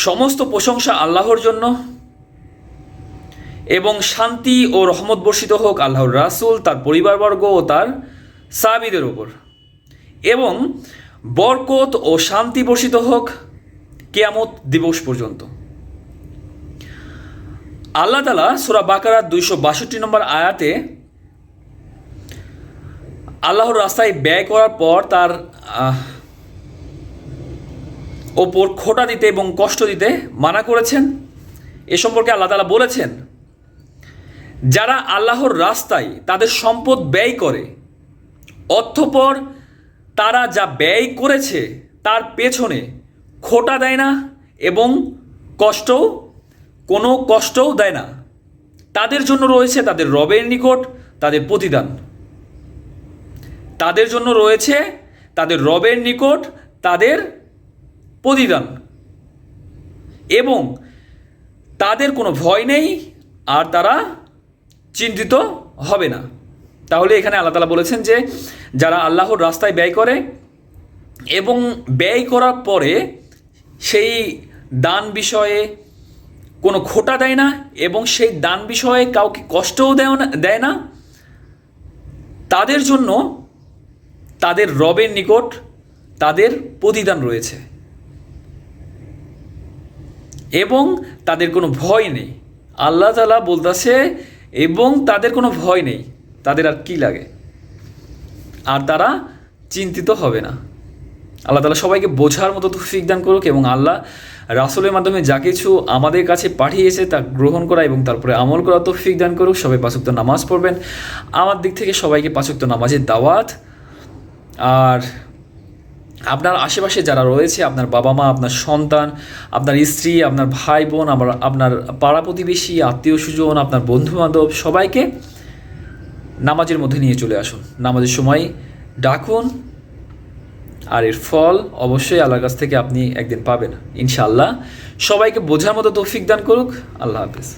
সমস্ত প্রশংসা আল্লাহর জন্য এবং শান্তি ও রহমত বর্ষিত হোক আল্লাহর রাসূল, তার পরিবারবর্গ ও তার সাহাবীদের ওপর, এবং বরকত ও শান্তি বর্ষিত হোক কিয়ামত দিবস পর্যন্ত। আল্লাহ তাআলা সূরা বাকারা 262 নম্বর আয়াতে আল্লাহর রাস্তায় ব্যয় করার পর তার ওপর খোঁটা দিতে এবং কষ্ট দিতে মানা করেছেন। এ সম্পর্কে আল্লাহ তাআলা বলেছেন, যারা আল্লাহর রাস্তায় তাদের সম্পদ ব্যয় করে অতঃপর তারা যা ব্যয় করেছে তার পেছনে খোঁটা দেয় না এবং কোনো কষ্টও দেয় না, তাদের জন্য রয়েছে তাদের রবের নিকট তাদের প্রতিদান। তাদের জন্য রয়েছে তাদের রবের নিকট তাদের প্রতিদান, এবং তাদের কোনো ভয় নেই আর তারা চিন্তিত হবে না। তাহলে এখানে আল্লাহ তাআলা বলেছেন যে যারা আল্লাহর রাস্তায় ব্যয় করে এবং ব্যয় করার পরে সেই দান বিষয়ে কোনো খোঁটা দেয় না এবং সেই দান বিষয়ে কাউকে কষ্টও দেয় না, তাদের জন্য তাদের রবের নিকট তাদের প্রতিদান রয়েছে এবং তাদের কোনো ভয় নেই। আল্লাহ তাআলা বলতেছে এবং তাদের কোনো ভয় নেই, তাদের আর কি লাগে, আর তারা চিন্তিত হবে না। আল্লাহ তাআলা সবাইকে বোঝার মতো তৌফিক দান করুক এবং আল্লাহ রাসূলের মাধ্যমে যা কিছু আমাদের কাছে পাঠিয়েছে তা গ্রহণ করা এবং তারপরে আমল করা তৌফিক দান করুক। সবাই 5 ওয়াক্ত নামাজ পড়বেন। আমার দিক থেকে সবাইকে 5 ওয়াক্ত নামাজের দাওয়াত। আর আপনার আশেপাশে যারা রয়েছে, আপনার বাবা মা, আপনার সন্তান, আপনার স্ত্রী, আপনার ভাই বোন, আপনার পাড়া প্রতিবেশী, আত্মীয় স্বজন, আপনার বন্ধু বান্ধব, সবাইকে নামাজের মধ্যে নিয়ে চলে আসুন। নামাজের সময় ডাকুন, আর এর ফল অবশ্যই আল্লাহর কাছ থেকে আপনি একদিন পাবেন ইনশাআল্লাহ। সবাইকে বোঝার মতো তৌফিক দান করুক। আল্লাহ হাফেজ।